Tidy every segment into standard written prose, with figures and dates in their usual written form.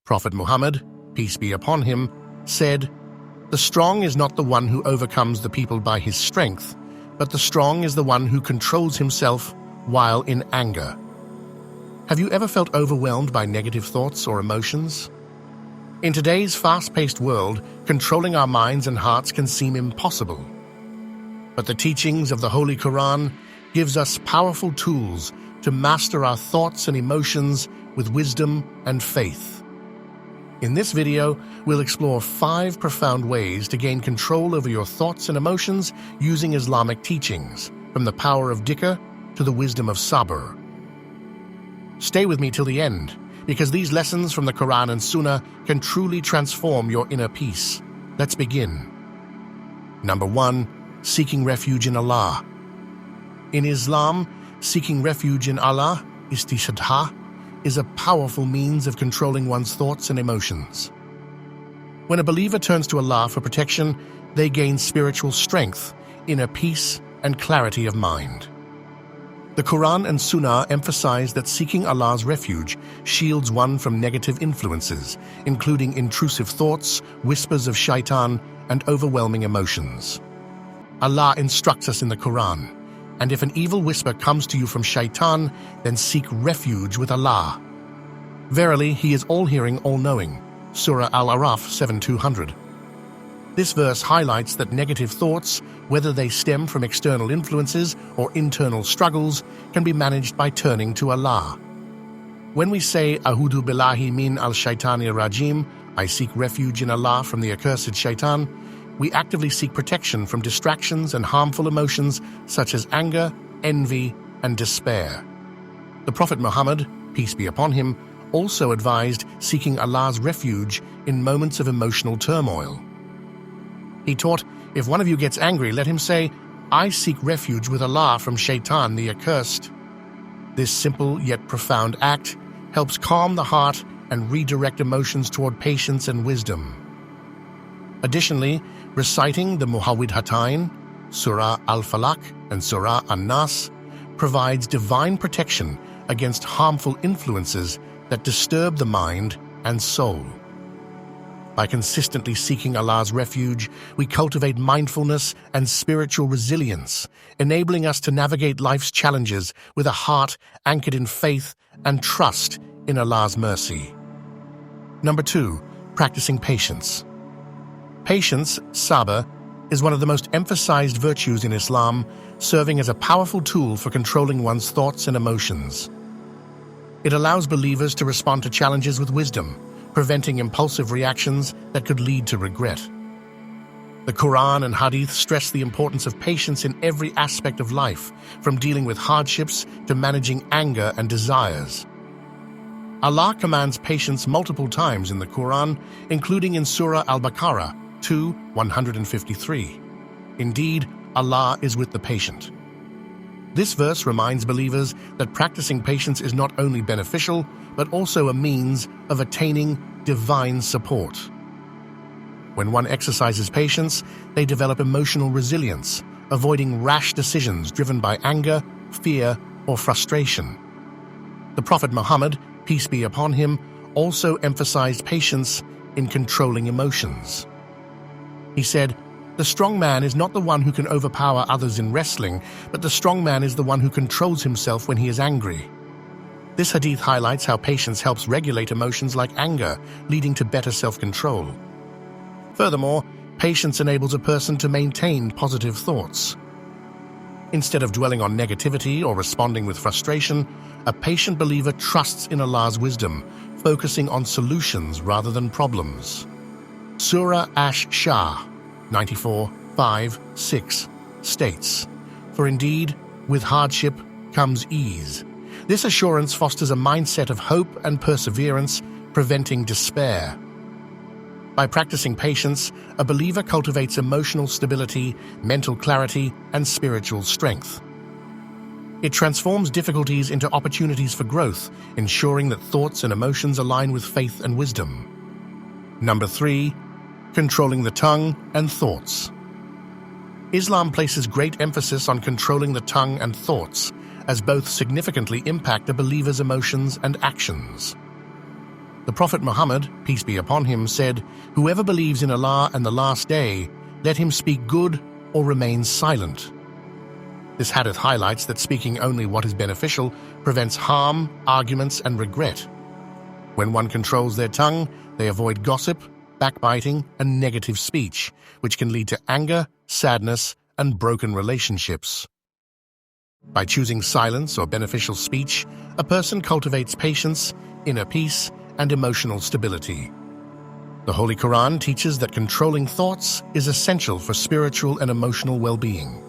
Prophet Muhammad, peace be upon him, said, "The strong is not the one who overcomes the people by his strength, but the strong is the one who controls himself while in anger." Have you ever felt overwhelmed by negative thoughts or emotions? In today's fast-paced world, controlling our minds and hearts can seem impossible. But the teachings of the Holy Quran gives us powerful tools to master our thoughts and emotions with wisdom and faith. In this video, we'll explore 5 profound ways to gain control over your thoughts and emotions using Islamic teachings, from the power of dhikr to the wisdom of sabr. Stay with me till the end, because these lessons from the Quran and Sunnah can truly transform your inner peace. Let's begin. Number 1. Seeking refuge in Allah. In Islam, seeking refuge in Allah, istishhad, is a powerful means of controlling one's thoughts and emotions. When a believer turns to Allah for protection, they gain spiritual strength, inner peace, and clarity of mind. The Quran and Sunnah emphasize that seeking Allah's refuge shields one from negative influences, including intrusive thoughts, whispers of shaitan, and overwhelming emotions. Allah instructs us in the Quran, "And if an evil whisper comes to you from shaitan, then seek refuge with Allah. Verily, He is all-hearing, all-knowing." Surah Al-Araf 7:200. This verse highlights that negative thoughts, whether they stem from external influences or internal struggles, can be managed by turning to Allah. When we say, "A'udhu billahi min al-shaytani rajim," I seek refuge in Allah from the accursed shaitan, we actively seek protection from distractions and harmful emotions such as anger, envy, and despair. The Prophet Muhammad, peace be upon him, also advised seeking Allah's refuge in moments of emotional turmoil. He taught, if one of you gets angry, let him say, "I seek refuge with Allah from shaitan the accursed." This simple yet profound act helps calm the heart and redirect emotions toward patience and wisdom. Additionally, reciting the Muhawwidhatayn, Surah Al-Falaq and Surah An-Nas, provides divine protection against harmful influences that disturb the mind and soul. By consistently seeking Allah's refuge, we cultivate mindfulness and spiritual resilience, enabling us to navigate life's challenges with a heart anchored in faith and trust in Allah's mercy. Number 2. Practicing patience. Patience, sabr, is one of the most emphasized virtues in Islam, serving as a powerful tool for controlling one's thoughts and emotions. It allows believers to respond to challenges with wisdom, preventing impulsive reactions that could lead to regret. The Quran and Hadith stress the importance of patience in every aspect of life, from dealing with hardships to managing anger and desires. Allah commands patience multiple times in the Quran, including in Surah Al-Baqarah 2:153. Indeed, Allah is with the patient. This verse reminds believers that practicing patience is not only beneficial, but also a means of attaining divine support. When one exercises patience, they develop emotional resilience, avoiding rash decisions driven by anger, fear, or frustration. The Prophet Muhammad, peace be upon him, also emphasized patience in controlling emotions. He said, "The strong man is not the one who can overpower others in wrestling, but the strong man is the one who controls himself when he is angry." This hadith highlights how patience helps regulate emotions like anger, leading to better self-control. Furthermore, patience enables a person to maintain positive thoughts. Instead of dwelling on negativity or responding with frustration, a patient believer trusts in Allah's wisdom, focusing on solutions rather than problems. Surah Ash-Shah 94:5-6 states, "For indeed, with hardship comes ease." This assurance fosters a mindset of hope and perseverance, preventing despair. By practicing patience, a believer cultivates emotional stability, mental clarity, and spiritual strength. It transforms difficulties into opportunities for growth, ensuring that thoughts and emotions align with faith and wisdom. Number 3. Controlling the tongue and thoughts. Islam places great emphasis on controlling the tongue and thoughts, as both significantly impact a believer's emotions and actions. The Prophet Muhammad, peace be upon him, said, "Whoever believes in Allah and the last day, let him speak good or remain silent." This hadith highlights that speaking only what is beneficial prevents harm, arguments, and regret. When one controls their tongue, they avoid gossip, backbiting, and negative speech, which can lead to anger, sadness, and broken relationships. By choosing silence or beneficial speech, a person cultivates patience, inner peace, and emotional stability. The Holy Quran teaches that controlling thoughts is essential for spiritual and emotional well-being.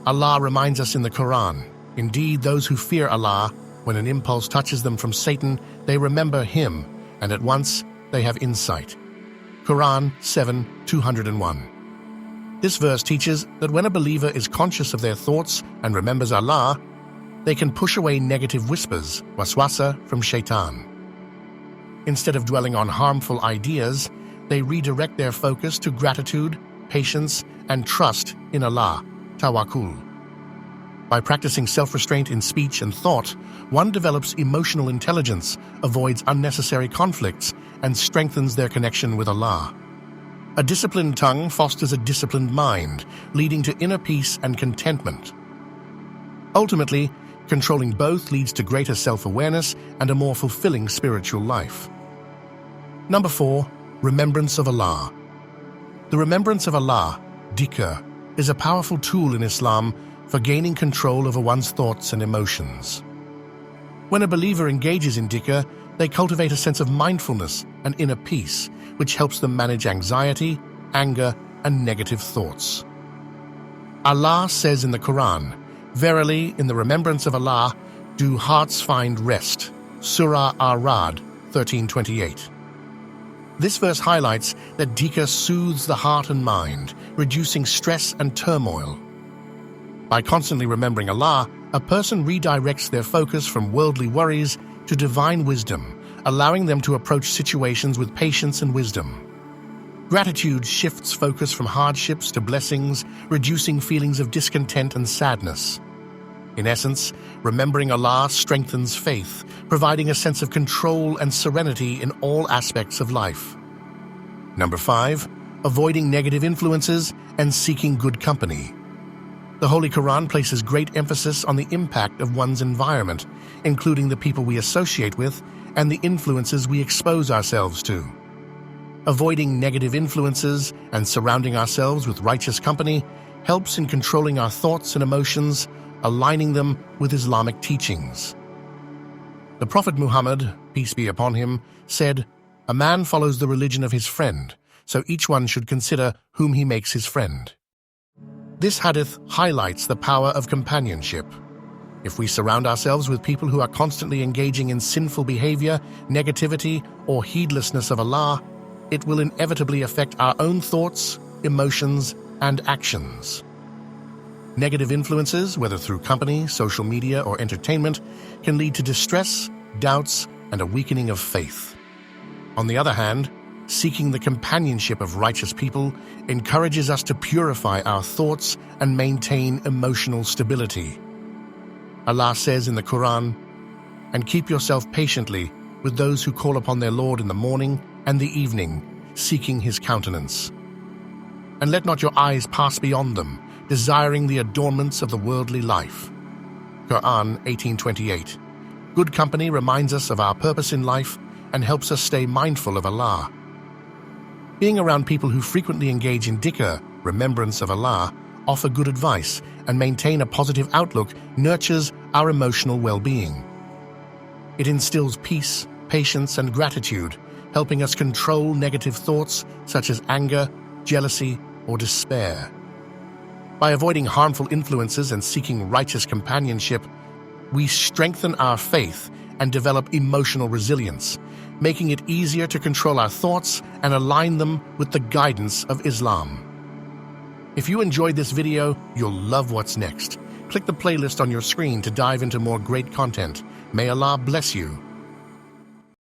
Allah reminds us in the Quran, "Indeed, those who fear Allah, when an impulse touches them from Satan, they remember Him, and at once they have insight." Quran 7:201. This verse teaches that when a believer is conscious of their thoughts and remembers Allah, they can push away negative whispers, waswasa, from shaitan. Instead of dwelling on harmful ideas, they redirect their focus to gratitude, patience, and trust in Allah, tawakkul. By practicing self-restraint in speech and thought, one develops emotional intelligence, avoids unnecessary conflicts, and strengthens their connection with Allah. A disciplined tongue fosters a disciplined mind, leading to inner peace and contentment. Ultimately, controlling both leads to greater self-awareness and a more fulfilling spiritual life. Number 4, Remembrance of Allah. The remembrance of Allah, dhikr, is a powerful tool in Islam for gaining control over one's thoughts and emotions. When a believer engages in dhikr, they cultivate a sense of mindfulness and inner peace, which helps them manage anxiety, anger, and negative thoughts. Allah says in the Quran, "Verily, in the remembrance of Allah, do hearts find rest." Surah Ar-Ra'd 13:28. This verse highlights that dhikr soothes the heart and mind, reducing stress and turmoil. By constantly remembering Allah, a person redirects their focus from worldly worries to divine wisdom, allowing them to approach situations with patience and wisdom. Gratitude shifts focus from hardships to blessings, reducing feelings of discontent and sadness. In essence, remembering Allah strengthens faith, providing a sense of control and serenity in all aspects of life. Number 5, avoiding negative influences and seeking good company. The Holy Quran places great emphasis on the impact of one's environment, including the people we associate with and the influences we expose ourselves to. Avoiding negative influences and surrounding ourselves with righteous company helps in controlling our thoughts and emotions, aligning them with Islamic teachings. The Prophet Muhammad, peace be upon him, said, "A man follows the religion of his friend, so each one should consider whom he makes his friend." This hadith highlights the power of companionship. If we surround ourselves with people who are constantly engaging in sinful behavior, negativity, or heedlessness of Allah, it will inevitably affect our own thoughts, emotions, and actions. Negative influences, whether through company, social media, or entertainment, can lead to distress, doubts, and a weakening of faith. On the other hand, seeking the companionship of righteous people encourages us to purify our thoughts and maintain emotional stability. Allah says in the Quran, "And keep yourself patiently with those who call upon their Lord in the morning and the evening, seeking His countenance. And let not your eyes pass beyond them, desiring the adornments of the worldly life." Quran 18:28. Good company reminds us of our purpose in life and helps us stay mindful of Allah. Being around people who frequently engage in dhikr, remembrance of Allah, offer good advice, and maintain a positive outlook nurtures our emotional well-being. It instills peace, patience, and gratitude, helping us control negative thoughts such as anger, jealousy, or despair. By avoiding harmful influences and seeking righteous companionship, we strengthen our faith and develop emotional resilience, making it easier to control our thoughts and align them with the guidance of Islam. If you enjoyed this video, you'll love what's next. Click the playlist on your screen to dive into more great content. May Allah bless you.